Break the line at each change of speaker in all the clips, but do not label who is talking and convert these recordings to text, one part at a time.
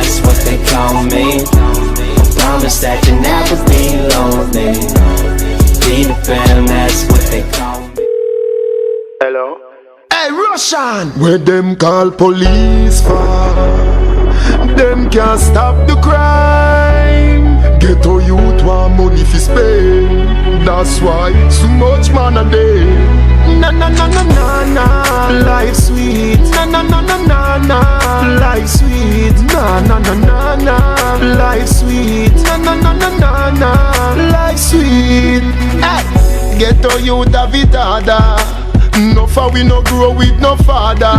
that's what they call me. Promise that you never be lonely. Be the fam, that's what they call me.
Hello?
Hey, Russian! Where them call police for? Them can't stop the crime. Ghetto youth want money fi spend. That's why so much man a day. Na na na na na na, life sweet. Na na na na na na, life sweet. Na na na na na, life sweet. Na na na na na na, life sweet. Hey, ghetto youth have it harder. No for we no grow with no father.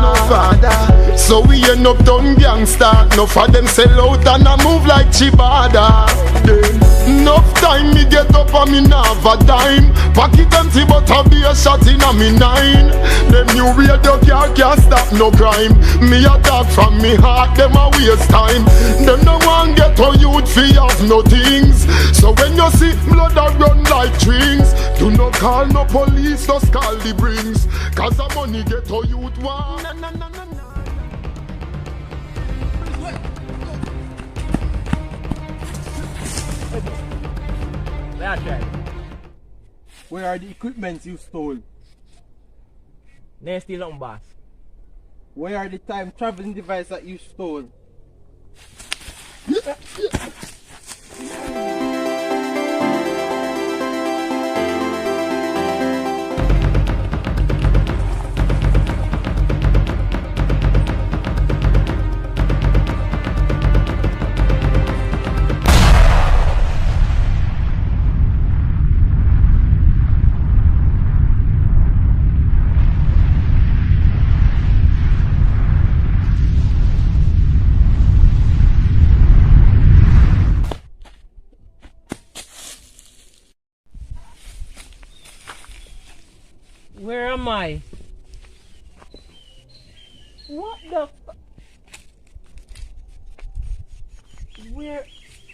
So we end up done gangster. No for them sell out and I move like Chibada. Then enough time me get up and me nah have a dime. Pocket empty but I be a shot in a me nine. Them new radio car can't stop no crime. Me a talk from me heart, them a waste time. Them no one get a youth fi have no things. So when you see blood a run like strings, do not call no police, just call the brings. Cause the money get a youth want. Na, na, na, na, na.
Where are the equipments you stole?
They still on boss.
Where are the time traveling devices that you stole?
Where am I? What the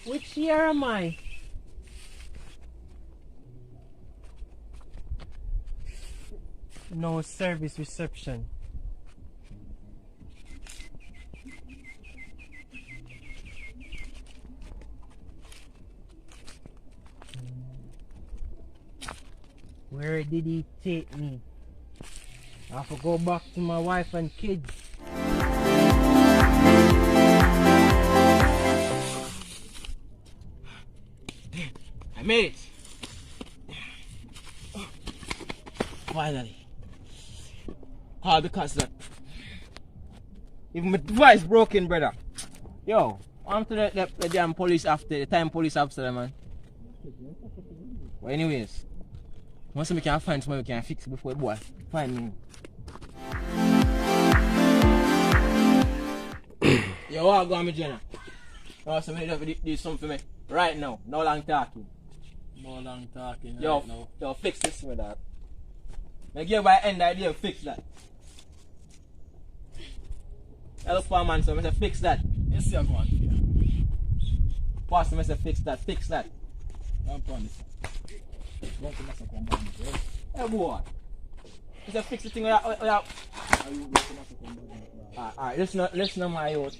which year am I? No service reception. Where did he take me? I have to go back to my wife and kids. I made it. Finally. All because that. Even my device broken, brother. Yo, I'm to the damn police after the time police officer, man. Well, anyways. Once we can find somebody we can fix it before boy. Find me. Yo, what go on me, Jenna? Oh, somebody have to do something for me. Right now. No long talking.
No long talking
yo,
right now.
Yo, fix this with that. Now give by end idea, fix that. Hello, poor man, so I say fix that.
Yes, you're going here.
Pastor, I say fix that, fix that.
I'm promise.
Hey boy, you say fix the thing without. Alright, listen to my youth.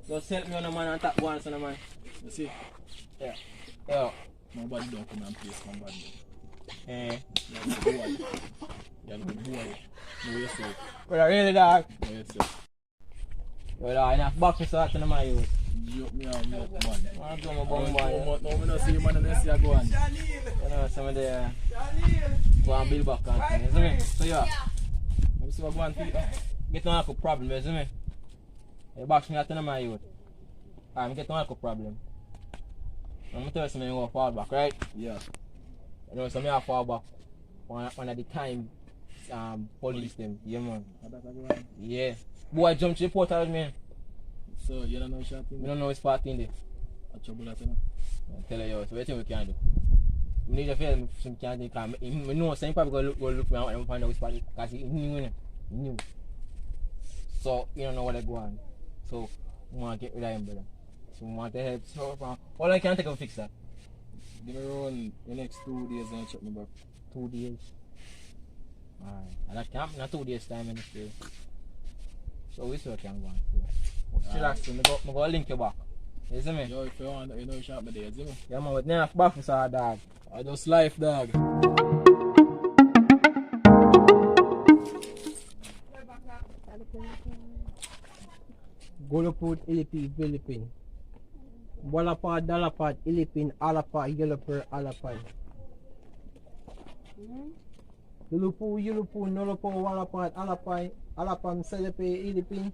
Just help me on the man and tap once on the man.
You see?
Yeah. Yeah.
Nobody don't come and place somebody.
Eh.
You're the boy. You're the boy. Know yourself.
But really dog.
Know yourself.
Yo dog, enough box me so out to my youth.
Joke me out, man.
I'm doing my bum boy.
No, I don't see you, man, unless you go on.
You know, some of the go and build back on things, you see me? So yeah. Let me see what go on to get no alcohol problem, you see me? You box me out to my youth. I'm getting no alcohol problem. I'm going to tell you something, you go fall back, right?
Yeah.
You know, so me I fall back one at the time police them, yeah man. Yeah. Boy jump to the portal with me.
So you don't know shopping?
We don't know it's part in there.
A trouble that you know?
I tell you, so what do you think we can do? We need to feel some can do because we know some probably go look around and find out which part because he knew. So you don't know what they go on. So we want to get rid of him, brother. So we want to help. So all I can take to fix that.
Give me around the next 2 days and check me back.
2 days. Alright. And that can't not 2 days time in the day. So we still can go on. Still asking, I'm going to link you back. You see me?
Yo, if you want, you know you shot me there, you see me?
Yeah, man, with enough buffers, dog.
I just life, dog.
Goloput, Ilipin, Philippine. Walapad, Dalapad, Ilipin, Alapad, Yellowper, Alapad. Lulupu, Yulupu, Nolopo, Walapad, Alapad, Alapam, Selepe, Ilipin.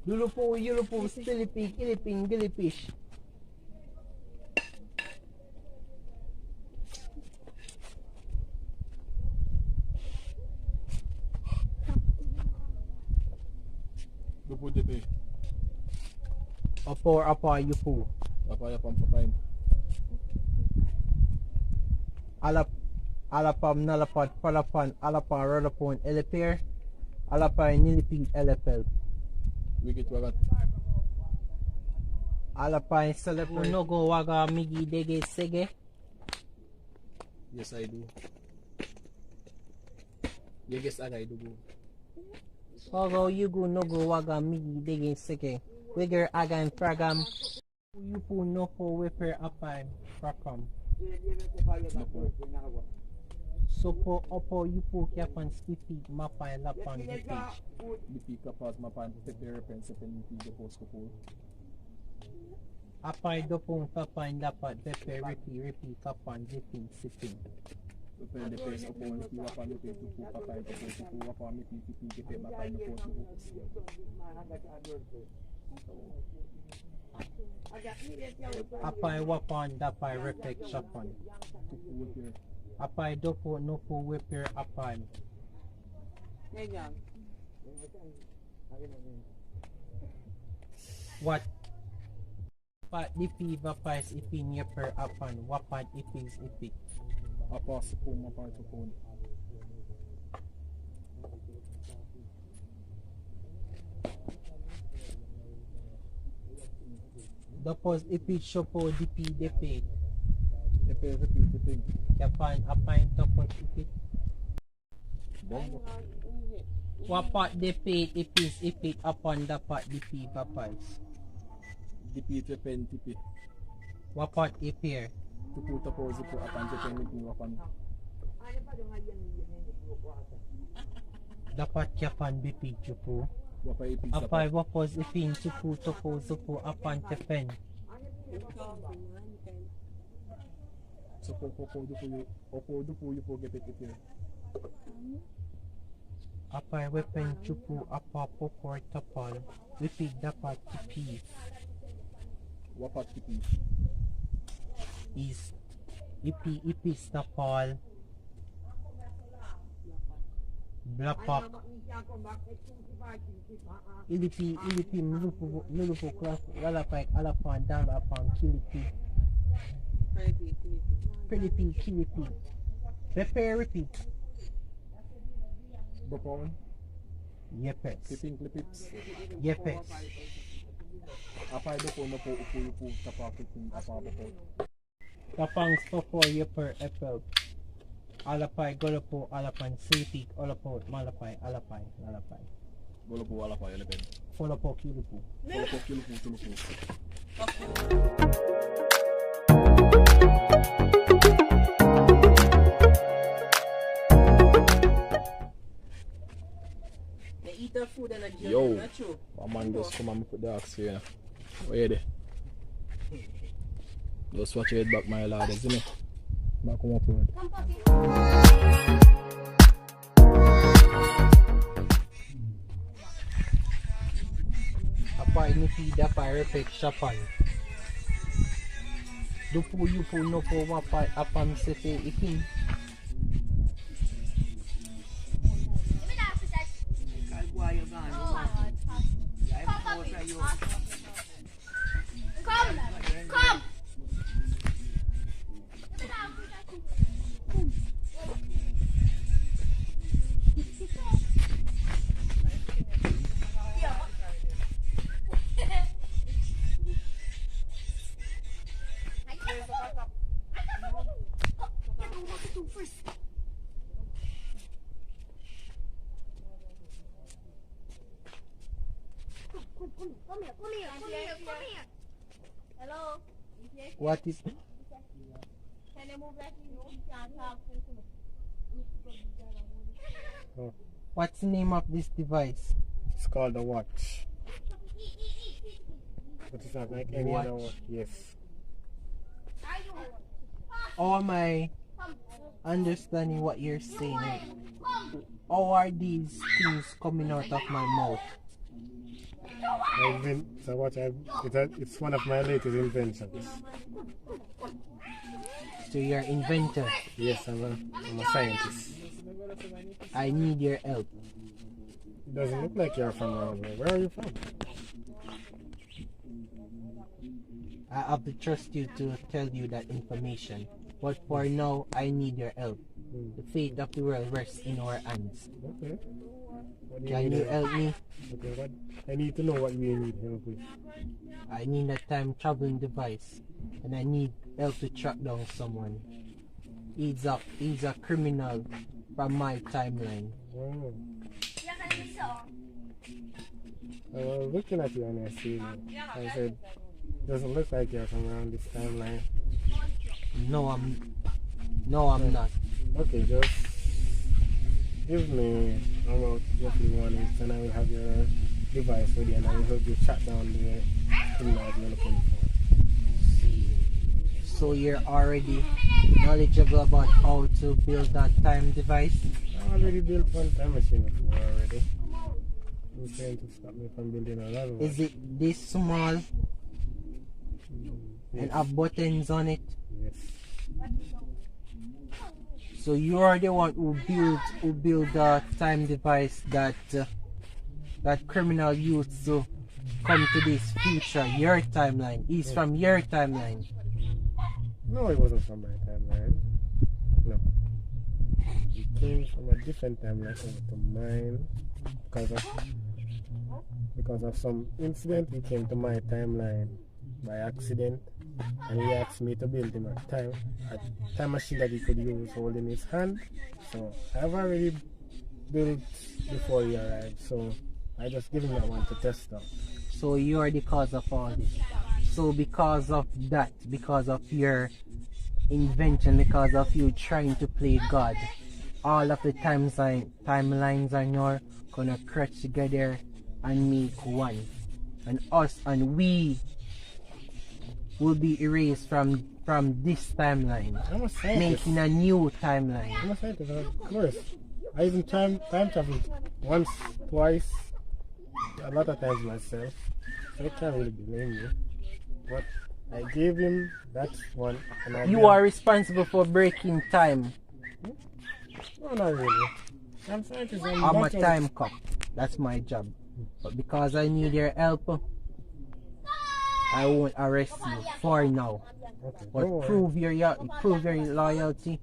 Lulupu, Yulupu, Philippine, Ilipin, Gillipish.
Lupo DP.
Opo, Apa, Yupu.
Apa ya pampapain.
Alapam, Nalapad, Palapan, Alapa, Rodapon, Elipir. Alapa, Nilipin, Elefel.
Wikit wagat.
Alapa, Selepe. Nogo, Waga, Migi, Dege, Sege.
Yes, I do. Yes, I do.
Ogo, Yugu, Nogo, Waga, Migi, Dege, Sege. Wigger, Agan, Fragam. Yupu, Nofo, Whipper, Apai, Frakam. Sopo, Opo, Yupu, Kiapan, Skippy, Mapai, Lapan, Dipage.
DP kapag mapan prepare pen sa pen the post ko po.
Apai, Dopong, Tapai, Lapat, Bepe, Ripi, Kapan, Dipping, Sipping.
Open the face upon if you are on the page to put kapay to put upon me to get it mapan the post ko.
Apai, Wapan, Dapai, Reflect, Shapan. Apai, Dopo, Nopo, Whipper, Apai. What? Pat Dipi, Vapais, Ipin, Yepper, Apan, Wapan, Ipis, Ipik.
Apa sa po mapan sa phone.
Dopos, Ipit, Shopo, Dipi, Depe.
Repeat the thing.
Yapan, Apain, Dopos, Ipit. Wapat, Depe, Ipis, Ipik, Apan, Dapat, Dipi, Vapais.
DP to pen TP.
Wapat, Ipir.
To put a pose po apan sa pen ni wapan.
Dapat Yapan, Bipi, Chupu.
Wapay pizza.
Apay, Wapos, Ipin, Chupu, Topo, Zupu, Apan, Tepen.
So po do po you forget it here.
Apay, Wepen, Chupu, Apa, Popor, Tapal. Bipi, Dapat, Tipi.
Wapat TP.
Is Ipi, Ipis, Tapal. Blapak. Ilipi, Nulupu, Class, Lalapay, Alapan, Dalapan, Kilipi. Philippine, Kilipi. Pepe, repeat.
Bapon.
Yepes.
Clipips.
Yepes.
Apay do po na po upo tapakit yung apapa po.
Tapang Stopo, Yeper, Epel. Alapay, Golopo, Alapan, Silipik, Olapo, Malapay, Alapay, Lalapay.
Golo po wala pa eleven.
Folopo, Kilipu.
Golo po kilo po tulo po.
They eat their food and a
Yo, man just come and put the axe here. Where they? Just watch your head back, my lad, isn't it? Back come up with.
Apay, Nipi, Dapay, Repek, Shapan. Dupu, Yupu, Nopo, Wapay, Apam, Sefe, Ipin.
Come! Hello.
What is
Can you move like you can't talk?
what's the name of this device?
It's called a watch. But it's not like any other watch. Yes.
How am I understanding what you're saying? How are these things coming out of my mouth?
It's one of my latest inventions.
So you're an inventor.
Yes, I'm a scientist.
I need your help.
It doesn't look like you're from around here. Where are you from?
I have to trust you to tell you that information. But for now, I need your help. The fate of the world rests in our hands.
Okay.
Can you help me?
Okay, what? I need to know what you need help with.
I need a time traveling device, and I need help to track down someone. He's a criminal from my timeline.
Oh. I was looking at you on your CV. I said, doesn't look like you're from around this timeline.
No, I'm not.
Okay, just give me about roughly 1 week and I will have your device ready and I will help you track down the criminal you're looking for.
So you're already knowledgeable about how to build that time device?
I already built one time machine before already. Who's trying to stop me from building another one?
Is it this small and have buttons on it?
Yes.
So you are the one who build the time device that that criminal used to come to this future, your timeline. He's from your timeline.
No, it wasn't from my timeline. No. It came from a different timeline over to mine because of some incident. He came to my timeline by accident and he asked me to build him a time machine that he could use holding his hand. So I've already built before he arrived, so I just give him that one to test out.
So you are the cause of all this. So because of that, because of your invention, because of you trying to play God, all of the timelines on your gonna crash together and make one. And us and we will be erased from this timeline,
I'm a scientist.
making a new timeline.
I'm a scientist, of course. I even time traveled once, twice, a lot of times myself. So I can't really blame you. But I gave him that one. And
You are responsible for breaking time.
No, not really. I'm scientist.
I'm a time cop. That's my job. But because I need your help, I won't arrest you for now.
Okay,
But prove your loyalty,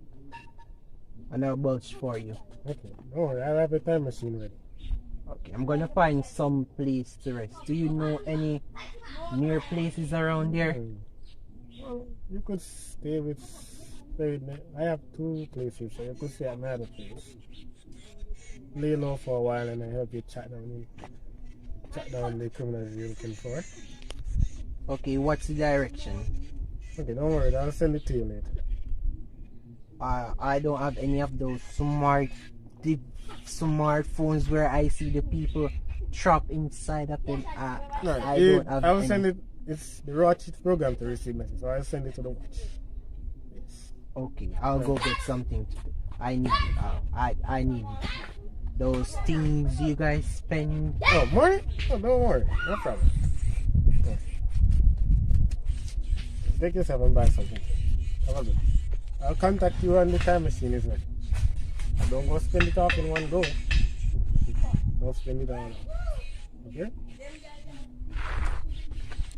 and I'll vouch for you.
Okay, don't worry. I'll have a time machine ready.
Okay, I'm gonna find some place to rest. Do you know any near places around there?
Well, you could stay with. I have 2 places, so you could stay at my other place. Lay low for a while, and I help you track down the criminals you're looking for.
Okay, what's the direction?
Okay, don't worry. I'll send it to you later.
I don't have any of those smartphones where I see the people trapped inside of them.
I will send it. It's the watch program to receive message, so I'll send it to the watch. Yes.
Okay, I'll go get something to do. I need I need those things you guys spend.
Oh, money? Oh, don't worry. No problem. Yeah. Take yourself and buy something. Have a good. I'll contact you when the time machine is ready. Don't go spend it off in one go. Don't spend it all. Okay?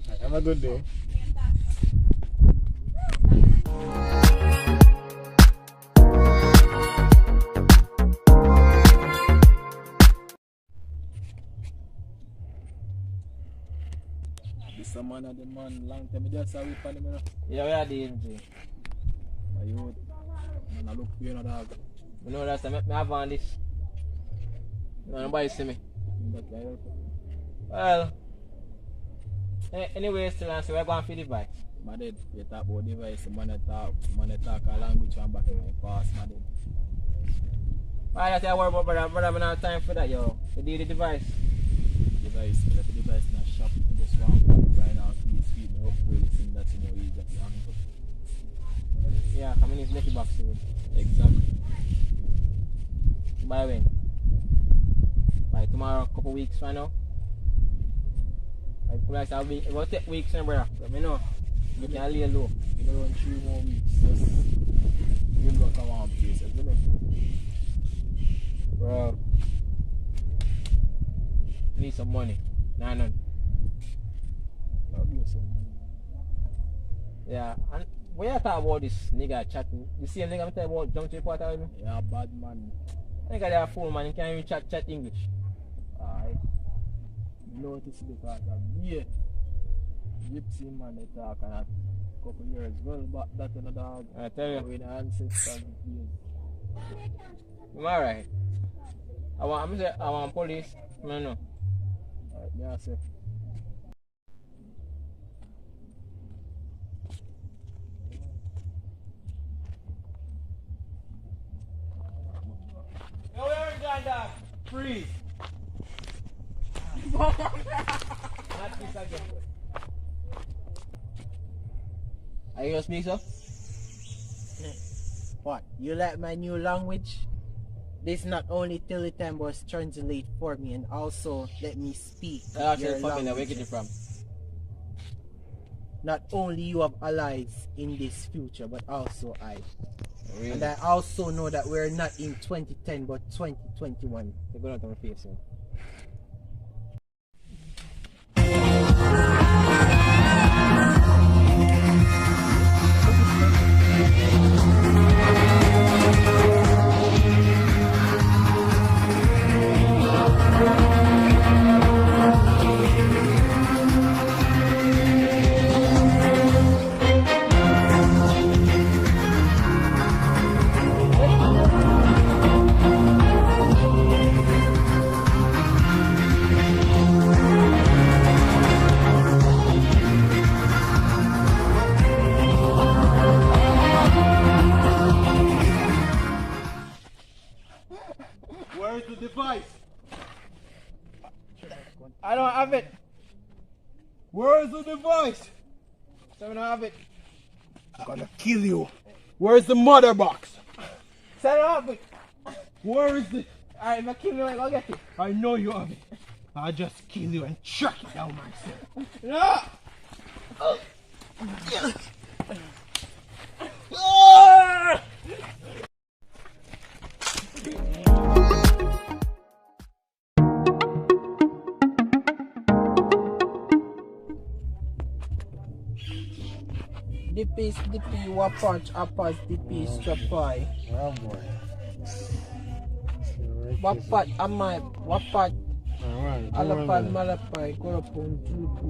Right, have a good day.
This a man of the man long time. I just saw we for them, you know.
Yeah, we are the NG.
My youth. Man, I look for you, no dog.
You know that's me have on this. Nobody see me.
That guy help you.
Well, Anyway, still answer, we're going for the device.
My dad, you talk about device, the man talk a language from back in my past, my dad.
Why that's I worry about brother, brother, I don't have time for that, yo. You do the device.
Device, but the device not shop, I just want to right now, please feed me upgrade the thing that's in your ease that you handle.
Yeah, come in, make it back soon.
Exactly.
By when? By tomorrow, couple weeks from now. Like I'll be about 10 weeks, brother. Let me know. You can lay low.
You know, in 3 more weeks, just good luck on one place, isn't it?
Bro. Need some money. Nah, none.
I'll give you some money.
Yeah, and when you talk about this nigga chatting, the same nigga I'm talking about jump to the part of me?
Yeah, bad man.
I think they're fool, man. You can't even chat English.
Alright. Notice because of me. Gypsy man they talk and a couple years well back that in the dog.
I tell you.
With the ancestors years.
I'm alright. I want police. I don't know.
Alright, me I say.
Yo, where is that dog? Freeze. Not this again. Are you gonna speak, sir?
What? You like my new language? This not only tell the time but translate for me and also let me speak your
Where
language.
get it from?
Not only you have allies in this future but also I.
Really?
And I also know that we're not in 2010 but 2021.
You're going to my face, sir.
Where's the device?
I don't have it.
Where's the device?
I don't have it.
I'm gonna kill you. Where's the mother box?
I don't have it.
Where is it?
Alright, if I kill you, I'll get it.
I know you have it. I'll just kill you and track it down myself.
No!
The piece, wapunch, apples, the piece, chapai.
Oh boy.
Wapat, amai, wapat,
Alright.
alapan, malapai, korapon, tulupu.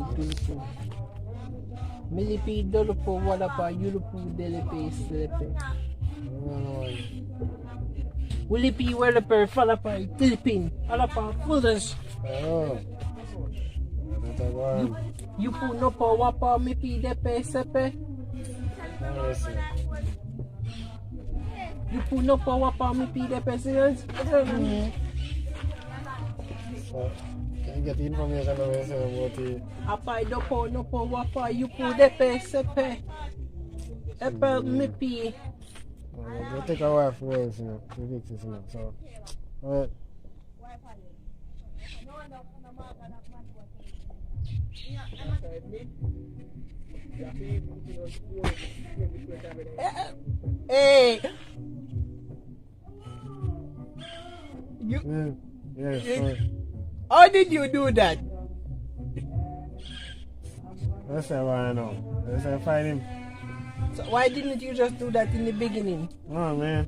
Milipi, dolupo, wadapa, yulupu, delepe, selepe. Ulipi, weleper, falapai, tilipin, alapa, fullers.
Oh. That's a one.
Yupu, nopo, wapa, mipi, depe, sepe.
Listen.
Yupu, nopo, wapa, mipi, depe, sepe.
So, can you get information about the
Apai, dopo, nopo, wapa, yupu, depe, sepe. Epe, mipi.
We'll take a while for us, to fix this, So, alright.
Hey!
Yes, sorry.
How did you do that?
That's what I know. Let's find him.
So why didn't you just do that in the beginning?
Oh man,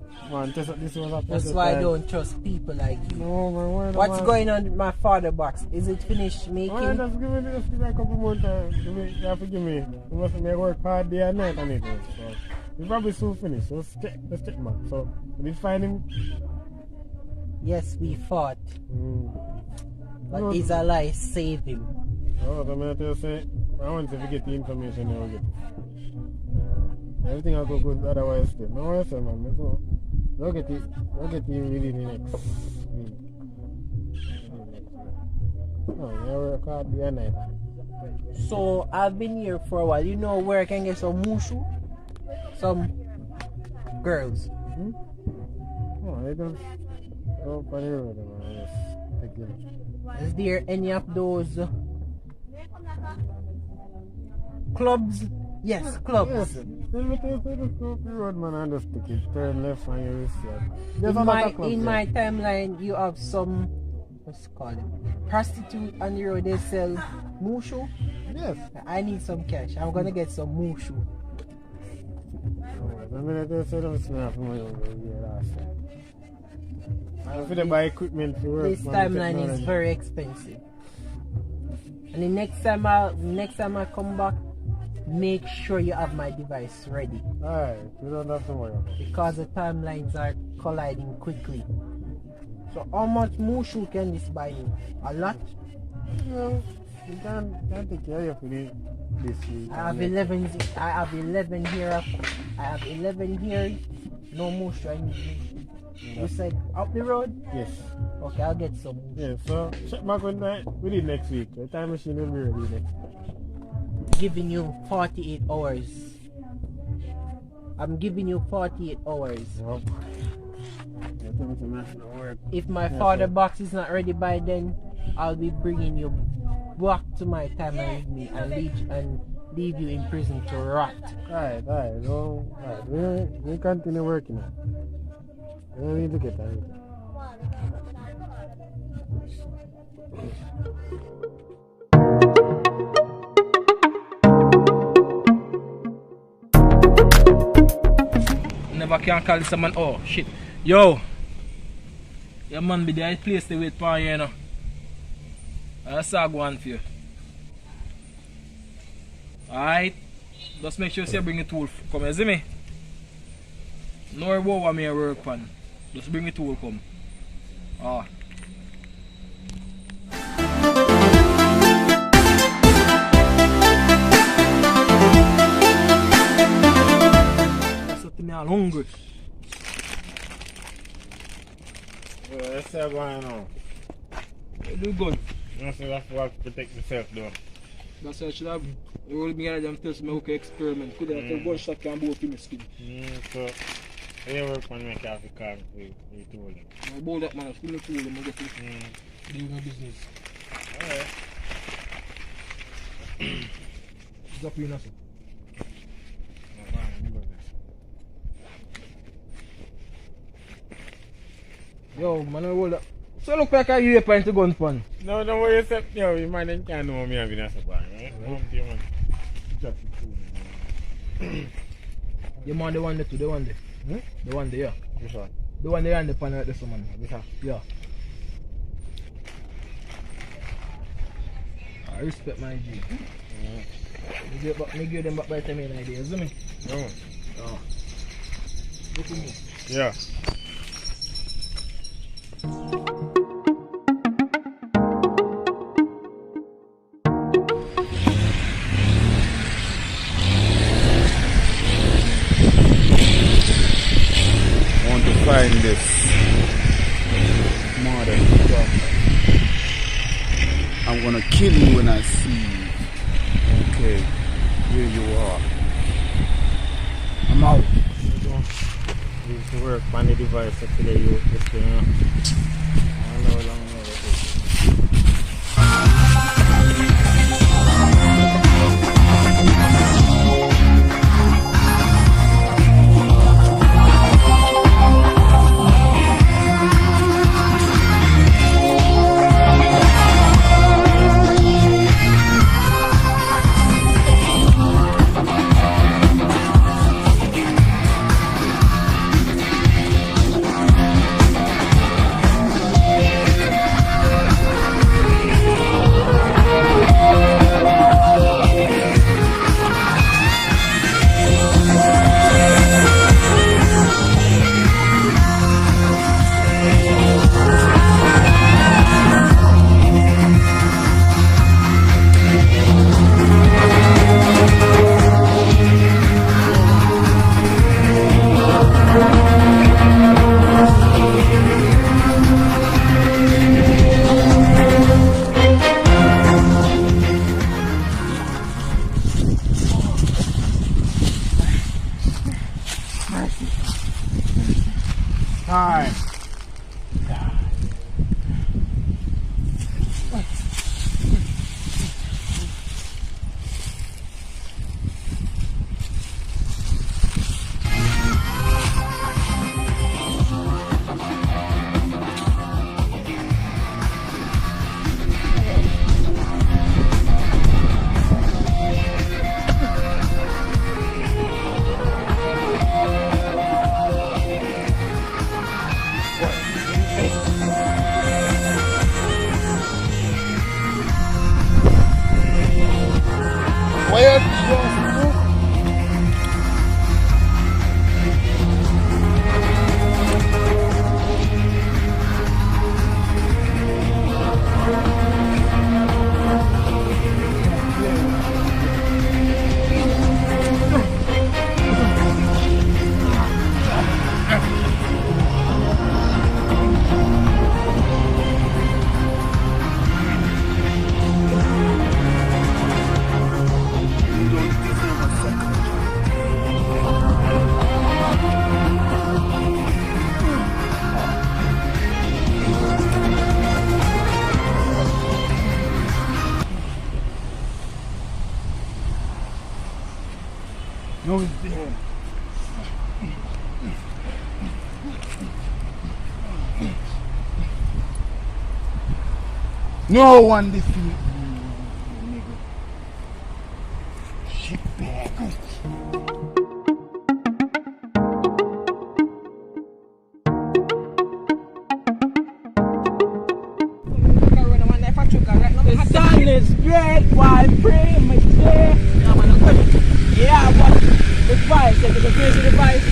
this was a
That's why I don't trust people like you.
No man, why
What's going on with my father box? Is it finished making?
Just give me a couple more times. You have to give me. You must make work hard day and night on it. So we probably soon finish. So let's check man. So we find him.
Yes, we fought. But Israelites saved him.
Oh, the man tell say once if you get the information, you will get it. Everything will go good otherwise. Still. No worries, man. So, we'll get it within the next week. No, you work hard day and night.
So I've been here for a while. You know where I can get some mushu? Some girls.
No, I don't go up on the road, man. I just take it.
Is there any of those clubs? Yes, clubs.
Yes. Then we take the road, man, and just take it. Turn left and you will see it. There's a lot of clubs
In
there.
my timeline, you have some, what's it called? Prostitute on the road, they sell mushu.
Yes.
I need some cash. I'm gonna get some mushu.
The minute they say them smell from my over here last time. I feel buy equipment for work.
This timeline is very expensive. And the next time I come back, make sure you have my device ready.
Alright, we don't have to worry about it.
Because the timelines are colliding quickly. So how much mushu can this buy me? A lot?
No, you can't take care of you for this week.
I have 11 here. I have 11 here. No mushu. I need mushu. You said up the road?
Yes.
Okay, I'll get some mushu.
Yeah, so check back on that within next week. The time machine will be ready next week.
Giving you 48 hours. I'm giving you 48 hours.
Well,
If my father box is not ready by then, I'll be bringing you back to my time with me and leave you in prison to rot.
Alright. No, alright. We continue working on it. We don't need to get that.
Never can call this a man. Oh shit. Yo. Your man be there, place to wait for you, you know. I saw one for you. Alright. Just make sure you bring the tool. Come here, see me? No worry about what me work on. Just bring the tool come. Ah. That's what me all hungry.
Let's say I'm going on.
You do good.
You say that's what protect yourself though.
That's why I should have rolled me out them test me okay experiment. Could have a gunshot can blow through my skin.
So any work man make have to call we told him.
I bought that man, I still told him I get to do my business.
Alright.
It's up to you now, sir. Yo, man, I hold up. So look like you here point to gun fun.
No, what you say? Yo, you man them can't know me having a supply, right? Home to you, man. Just
You man the one there too, the one there. The one there, yeah.
Which one?
The one there on the panel like this man. Yeah. I respect my G. Me give them back by the time in idea, see me?
No.
Oh. Look at me.
Yeah. Find this mother.
I'm gonna kill you when I see you. Okay, here you are. I'm out.
Use the work on the device to the youth this thing. I don't know how long it is.
No, it's there.
No one defeat me, nigga. Shit bag.
The sun is great while premature. Yeah, but the device, the face of the device.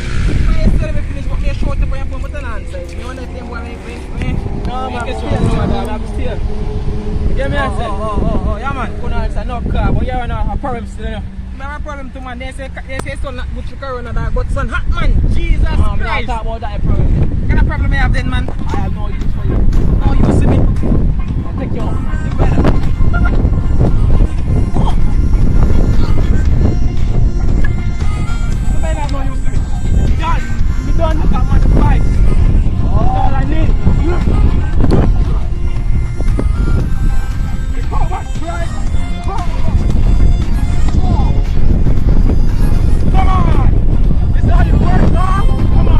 I still haven't finished what they showed to bring up with an answer. You know that thing where no, man, I'm still. You get me? Oh, yeah, man. Couldn't answer no car, but you're on a problem still, you know. I have a problem too, man. They say son not good for corona, dog, but son hot, man. Jesus Christ. I talk about that problem. What kind of problem I have then, man? I have no use for you. No use to me. I'll take you home. You better. Done, look at my fight. All I need. Come on, right? Come on! Is that your work, dog? Come on!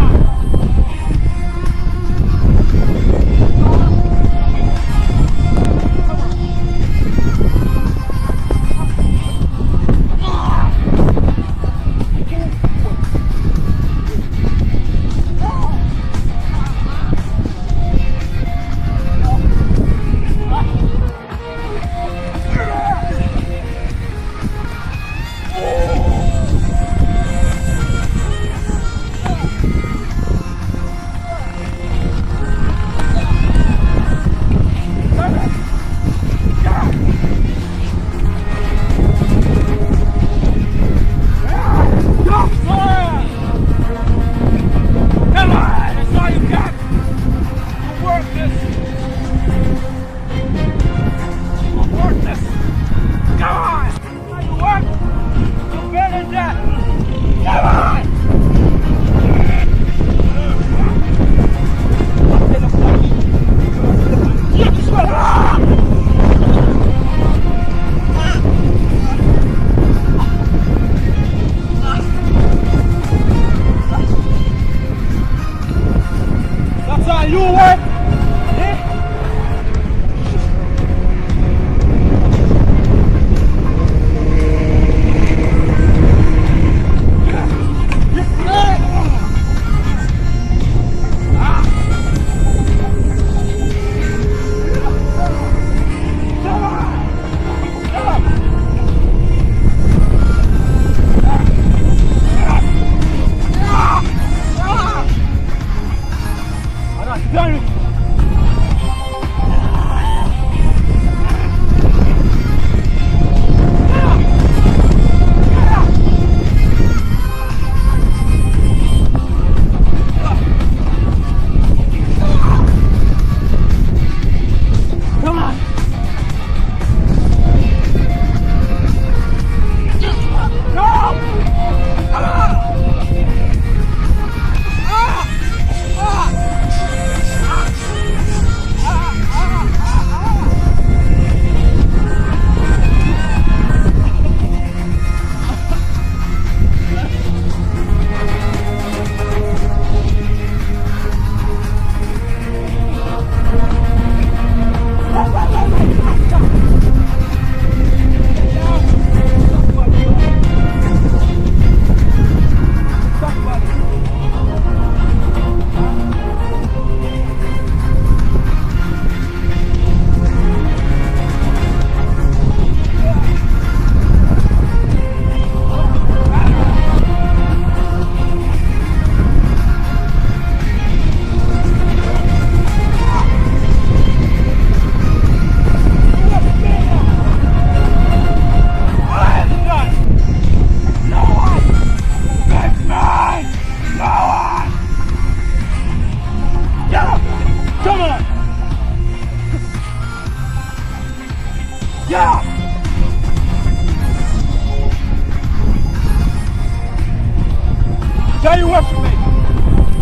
Tell you what for me.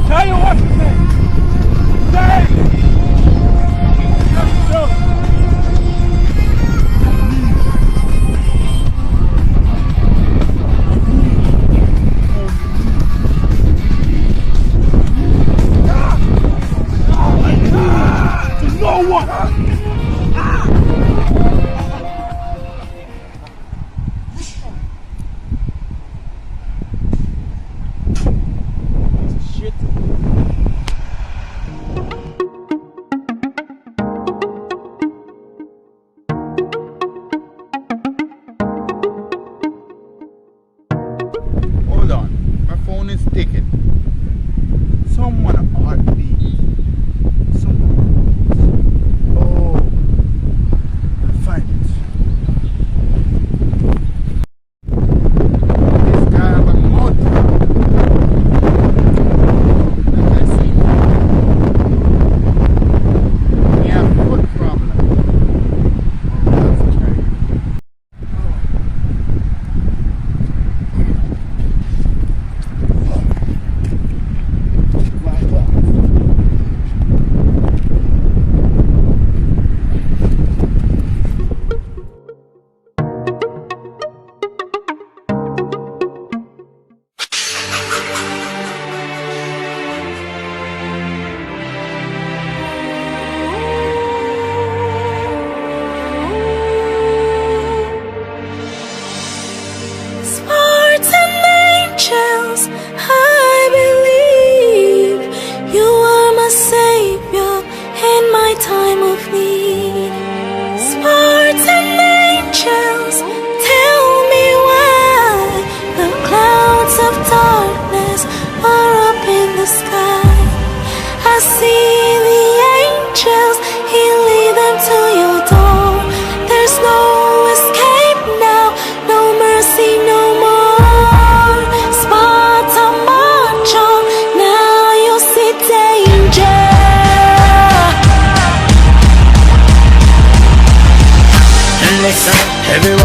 Tell you what for me. Say. Let's go.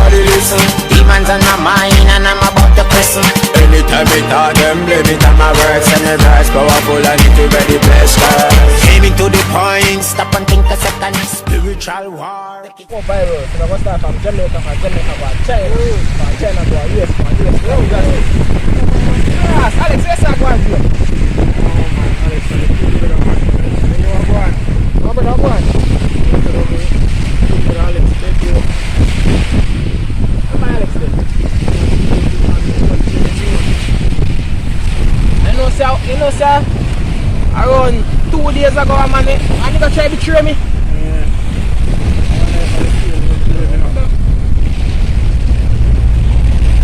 nobody listen.
Demons on my mind and I'm about to christen.
Anytime me talk them, every time I work, and the verse powerful and it will be the best class.
Aiming to the point, stop and think a second. Spiritual war.
Go viral. So I'm gonna start from Jamaica, China, from China to US, Yes, Alex, yes, I go on here. Alex, you are going. How about that one? Alex, thank you. How about Alex then? You know, sir, around 2 days ago, man, I nigga try to betray me.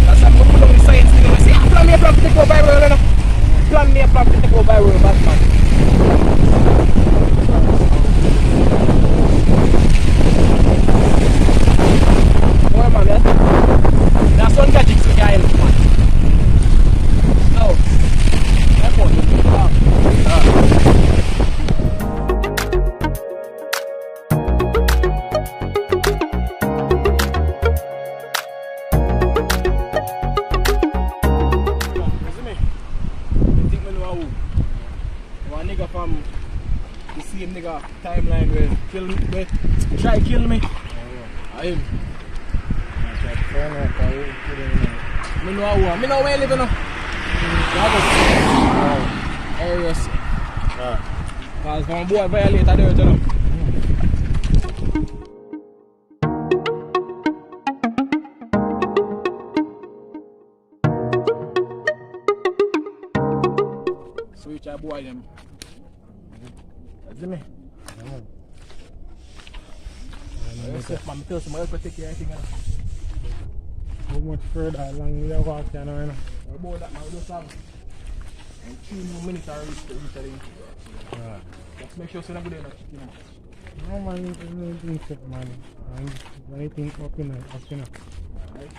That's how I put on the science thing. I say, plan me a plan to go viral, you know. Plan me a plan to go viral, Batman. Boy, man, that's one gadget to get in, man. Oh. That's what you from the same nigga timeline where kill me, where try kill me. I him. Me know how. Me know where I live now. Areas. Cause one boy violate a dirt, you know. Switch a boy them. See me? Man, tell somebody else to take care of everything.
How much further along we are walking now?
About that now, we just have 3 more minutes to reach the interview. Just make sure you're not good enough.
No man, anything check man. Anything up enough.
Alright.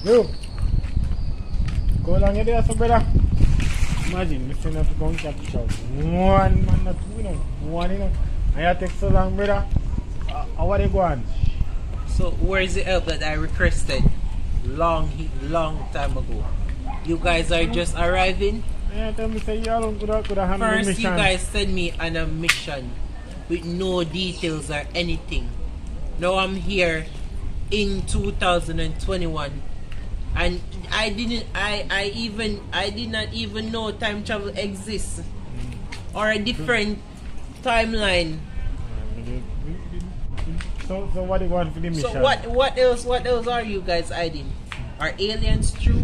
Yo, go along there, so brother. Imagine, listen up to come capture one man, not two, you know, one, you know. And you take so long, brother. How are they going?
So, where is the help that I requested long time ago? You guys are just arriving?
Yeah, tell me, say you all could have handled the mission.
First, you guys sent me on a mission with no details or anything. Now I'm here in 2021. And I did not even know time travel exists or a different timeline.
So what do you want for the mission?
So what else are you guys hiding? Are aliens true?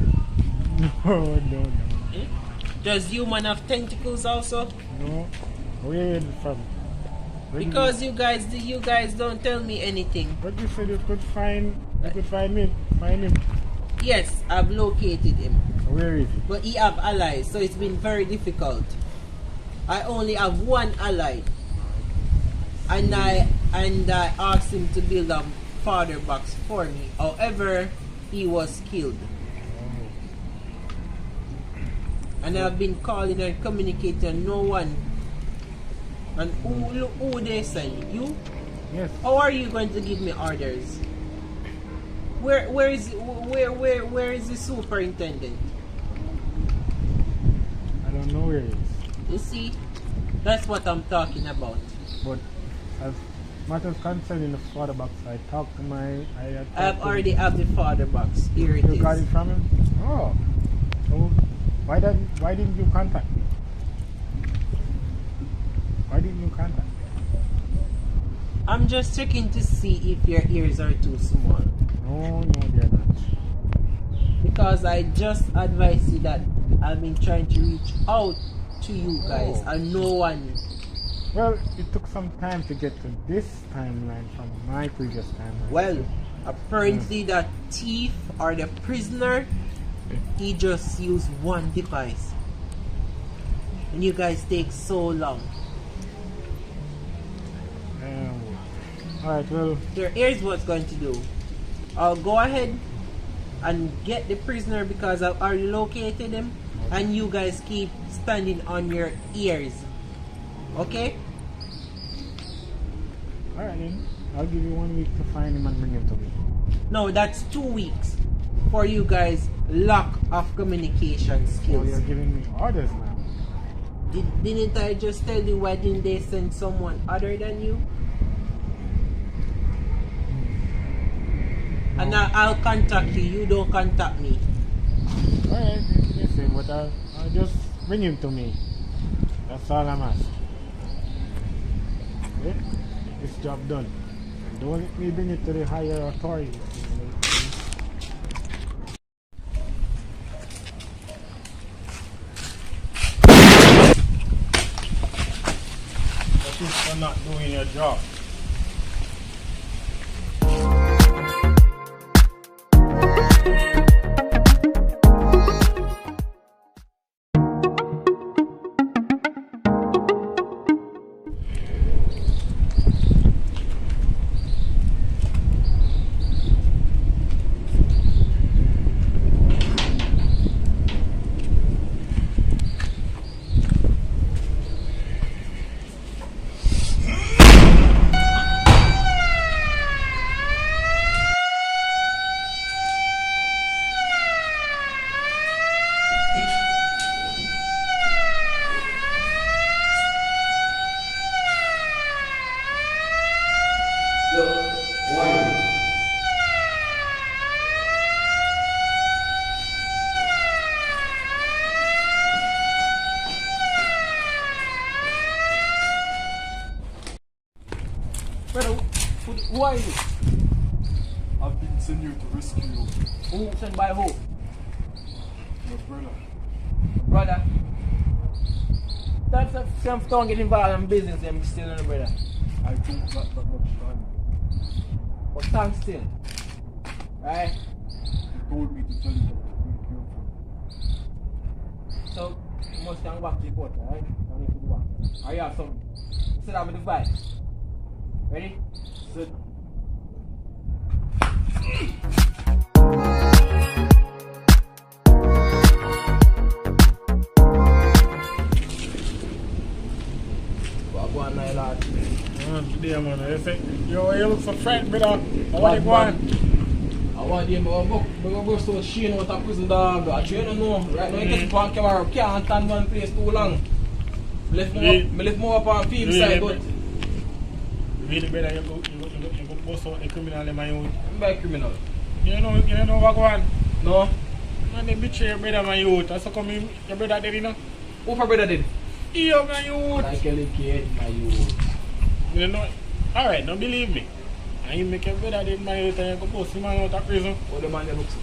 No.
Does human have tentacles also?
No. Where from?
Because you guys don't tell me anything.
But you said you could find me, find him.
Yes, I've located him.
Where is he?
But he have allies, so it's been very difficult. I only have one ally. And I asked him to build a fodder box for me. However, he was killed. And I've been calling and communicating, no one. And who they say? You?
Yes.
How are you going to give me orders? Where is the superintendent?
I don't know where he is.
You see, that's what I'm talking about.
But as matters concerning the father box, I talked to my.
I've already have the father box. Here it is.
You got it from him? Oh. So why didn't you contact me? Why didn't you contact me?
I'm just checking to see if your ears are too small.
No, they're not.
Because I just advised you that I've been trying to reach out to you guys and no one.
Well, it took some time to get to this timeline from my previous timeline.
Well, apparently that thief or the prisoner, he just used one device. And you guys take so long.
Alright, well.
So here's what's going to do. I'll go ahead and get the prisoner because I've already located him, and you guys keep standing on your ears. Okay?
Alright then. I'll give you 1 week to find him and bring him to me.
No, that's 2 weeks for you guys lack of communication
So
skills.
you're giving me orders now.
Didn't I just tell you why didn't they send someone other than you? And I'll contact you, you don't contact me.
Alright, listen, but I'll just bring him to me. That's all I'm asking. Okay? This job done. Don't let me bring it to the higher authority. That is for not doing your job.
Brother, who are you? I've been sent here to rescue you. Who sent by who? Your brother.
Brother. That's a some don't get involved in business, I'm still on the brother.
I don't got that much time.
But stand still. Right?
You told me to tell you that be careful.
So you must stand back to the port, right? Don't need to do that. Are you have some? Sit down with the vibe. Ready?
Sit.
Go on, my lad.
Today, man, you look so frightened, brother. What you want?
I want them to go so Shane out of prison, dog. I don't know. Right now, you get on camera, can't stand one place too long. Left more up on film side, but
Really, brother, you go bust out the criminal in my youth.
I'm by criminal.
You know what go on?
No?
Man, they betray your brother, my youth. That's how come your brother did, you know?
Who for brother did?
You, my youth.
Like a little kid, my youth.
You know? Alright, don't believe me. And you make your brother did my youth and you go bust him out of prison.
What the man they looks?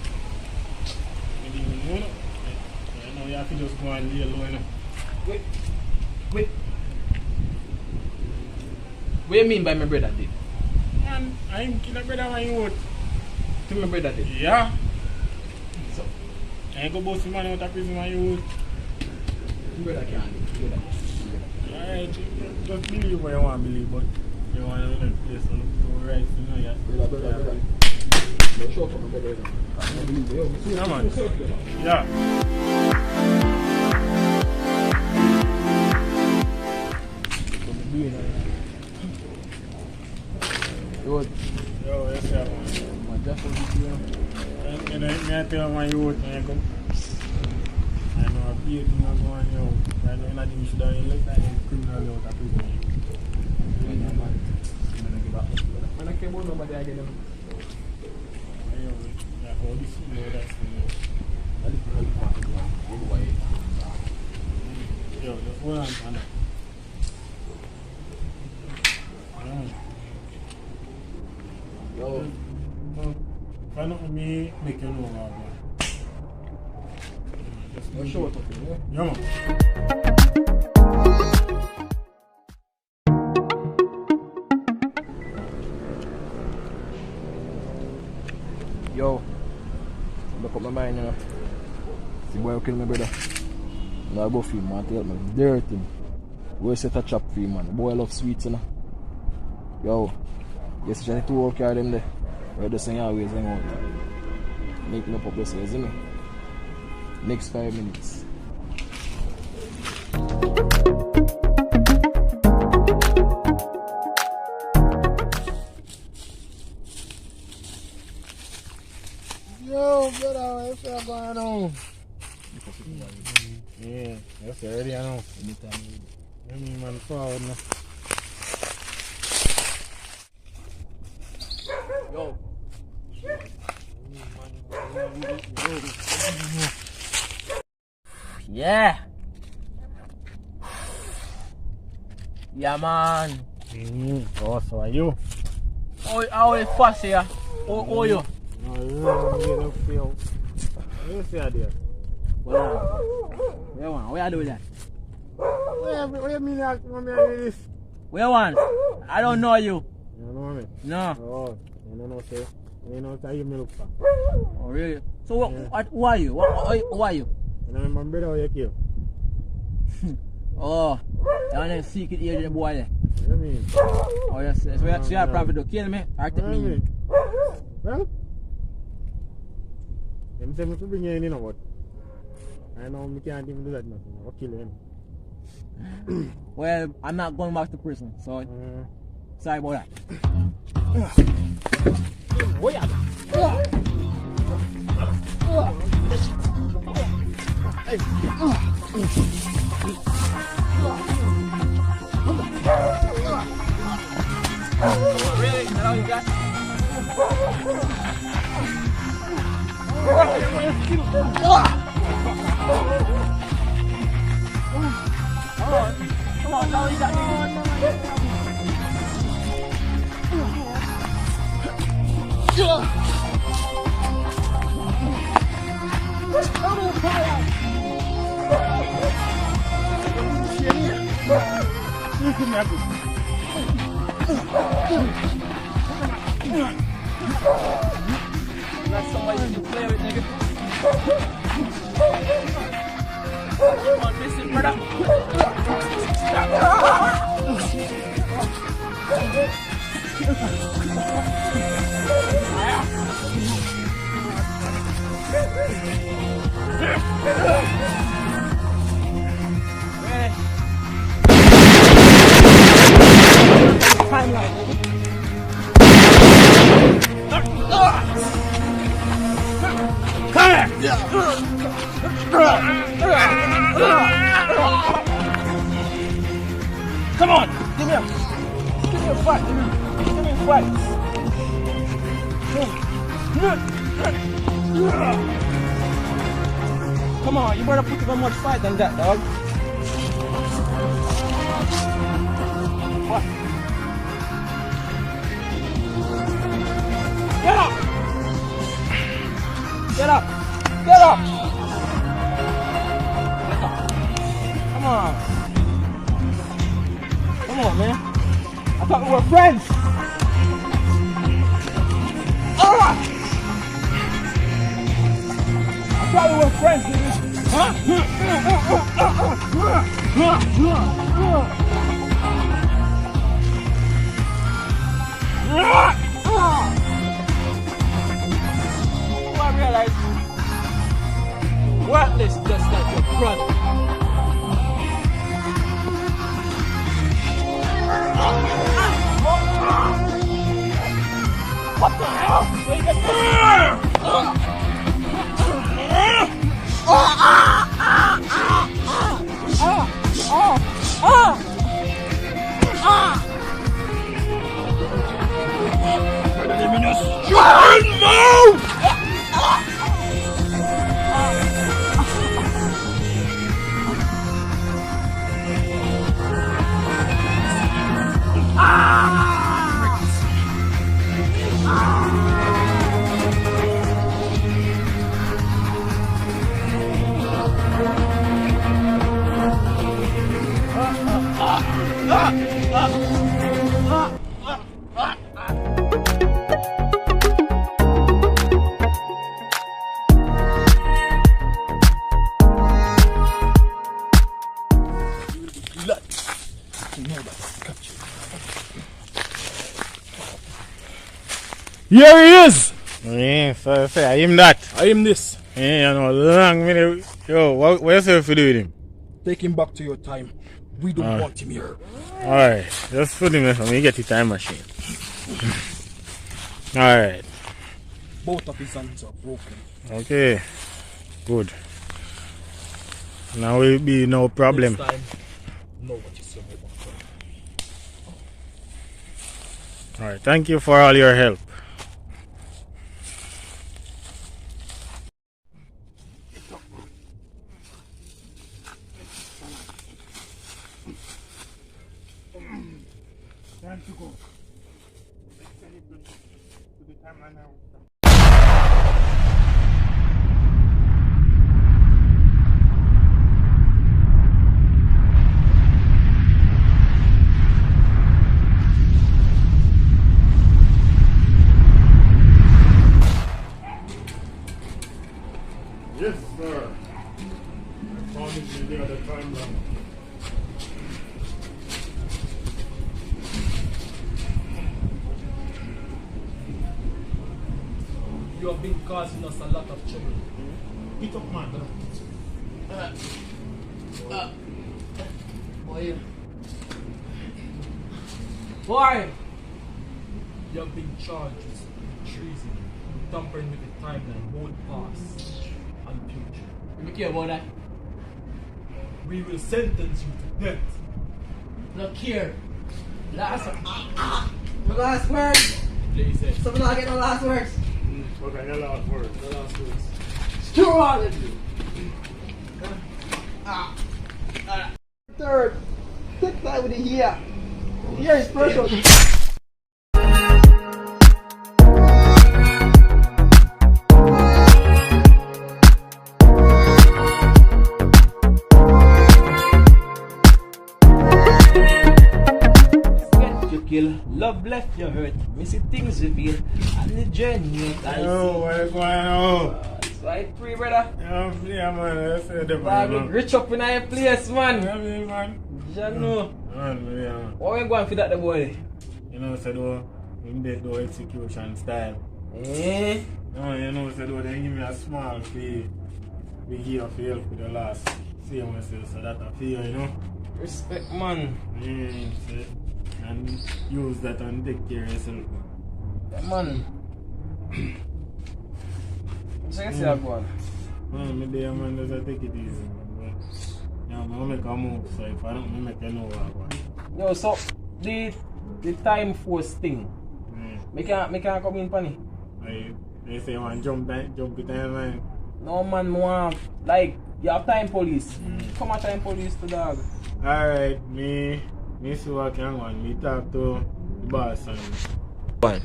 You know? You know, you have to just go and lay low, you know?
Wait. What do you mean by my brother did?
Man, I'm killing brother, my youth.
To my brother did?
Yeah.
So?
And you go bust him out of prison, my youth.
My brother can't do that.
Alright, just believe what you want to believe, but you want to place on the right, you know, yeah.
Brother. Don't show up for my brother. I don't believe you.
Yeah, man. Yeah.
Yo,
yes, sir, man.
man, just for this, you know.
And I tell my youth, man, come. I know a big thing is going on, I know anything should have been like criminal out of prison.
Man, I'm not give up. Man, I can't nobody again.
Yeah, all this, you know, that's, yo, just hold on, man.
Yo.
Find out me, make you know about it.
No show it up,
Yeah, man.
Yo, look up my mind, you know. See boy who kill my brother. Now I go for him, man, to help me. Dirty. Where set a trap for him, man. The boy love sweets, you know. Yo, yes, just two work here them there. We're just saying always hang out. Making up this, isn't it? Next 5 minutes.
Yo, brother, what's up going on? Yeah, that's already I know. Let me man forward now.
Yo. Yeah. Yeah, man.
Oh, so are you?
How is fast here? How are you?
No, you don't feel. You see how there.
Where you do that?
What you mean you want me to do this?
Where one? I don't know you.
You don't know me?
No.
Oh, you don't know, sir. You know what you look for.
Oh, really? So, who are you? Who are you?
You know my brother you kill?
Oh, you're the secret agent boy there.
What do you mean?
Oh, yes. So you're probably to kill me or take me?
Well, them say me to bring you in, you know what? I know me can't even do that nothing. I'll kill him.
Well, I'm not going back to prison, so sorry about that. Oh, yeah. Really? Is that all you got? Come on, now you got That's somebody you can play with, nigga. Come on, listen, brother. Come on, give me a fight. Give me a fight. Come on, you better put up much fight than that, dog. What? Get up! Get up! Get up! Come on. Come on, man. I thought we were friends. I thought we were friends, nigga. Huh? I realize worthless just like your brother. What the hell?
Here he is! Yeah, so say I him that.
I am this.
Yeah, you know, long minute. Yo, what you say if you do with him?
Take him back to your time. We don't want him here.
Alright, just put him there for me, get the time machine. Alright,
Both of his hands are broken.
okay, good. Now will be no problem.
Next time, know what you say about him.
Alright, thank you for all your help. Time to go. Yes, sir. I found it the other time now.
You have been causing us a lot of trouble.
Pick up, man.
Boy. Boy! You have been charged with treason, tampering with the timeline, both past and future.
You care about that?
We will sentence you to death.
Look here. Last words.
Please,
Someone not get no last words.
Okay, the last word.
the last words.
Screw all of you. Third. Take that with the here. Here is precious. Love left your hurt, missing things reveal, and the journey I
Yo, what is going on?
So I pray, brother.
Yeah, man, that's the
I get rich up in our place, man.
Yeah, man.
You know.
Man, yeah.
What we going for that, the boy?
You know, so though, in the do execution style.
Eh?
No, you know, so though, they give me a small fee. We give for help with the last. See myself, so that I feel, you know.
Respect, man.
Yeah, so, and use that and take care of yourself.
Yeah, man. So you see that one?
Man, me there, man, just take it easy, man. But, yeah, man, I make a move, so if I don't make a know what I want.
Yo, so the time force thing. Me can't come in funny.
They say you want jump it in, man.
No man, want like you have time police. Come on, time police to dog.
Alright, me see what can want. Me talk to the boss and
One.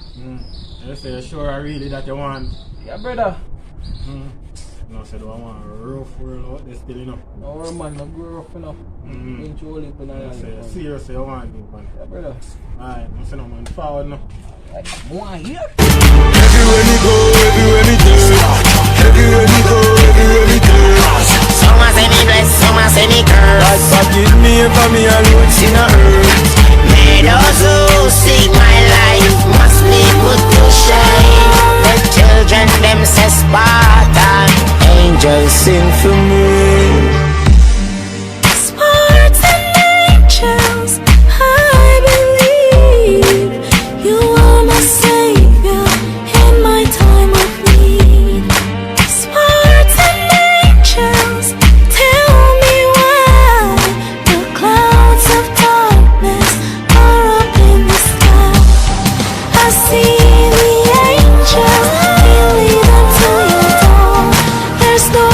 they say sure really that you want.
Yeah, brother.
No, said I want rough roll out there still enough.
No man, no grow up enough. Control it when I
say seriously you want it, man.
Yeah, brother.
Alright, I say no man forward now.
Like, more here.
Everywhere me go, everywhere me turn. Everywhere me go, everywhere me turn.
Someone say me bless, someone say me curse.
God forgive me for me alone sin a earth.
May those who seek my life must be put to shame. The children them say Spartan, angels sing for me.
Spartan angels, I believe you are my savior in my time of need. Spartan angels, tell me why the clouds of darkness are up in the sky. I see the angels, they lead them to your door. There's no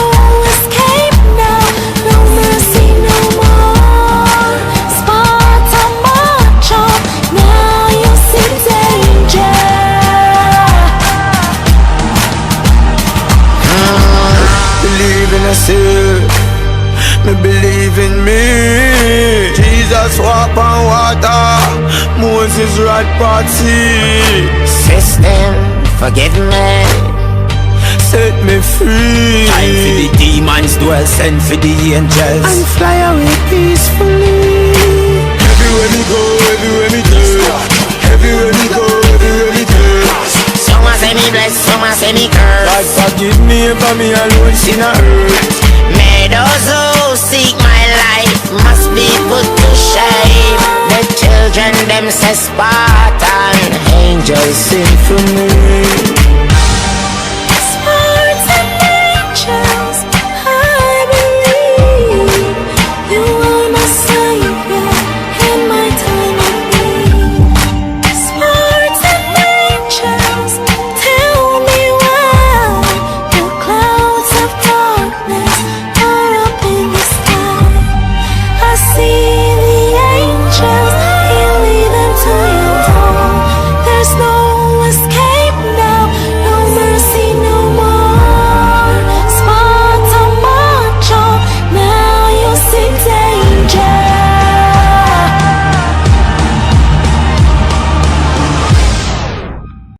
escape now, no mercy no more. Spartan march on, now you see danger.
Believe in yourself, me believe in me. Jesus walk on water, Moses ride part sea.
System, forgive me.
Set me free.
Time for the demons dwell, send for the angels.
And fly away peacefully. Everywhere me go, everywhere me turn. Everywhere me go, everywhere me turn.
Someone say me bless, some a say me curse.
God forgive me for me alone sin a earth.
May those who seek my life must be put to shame. The children them say Spartan, angels sing for me.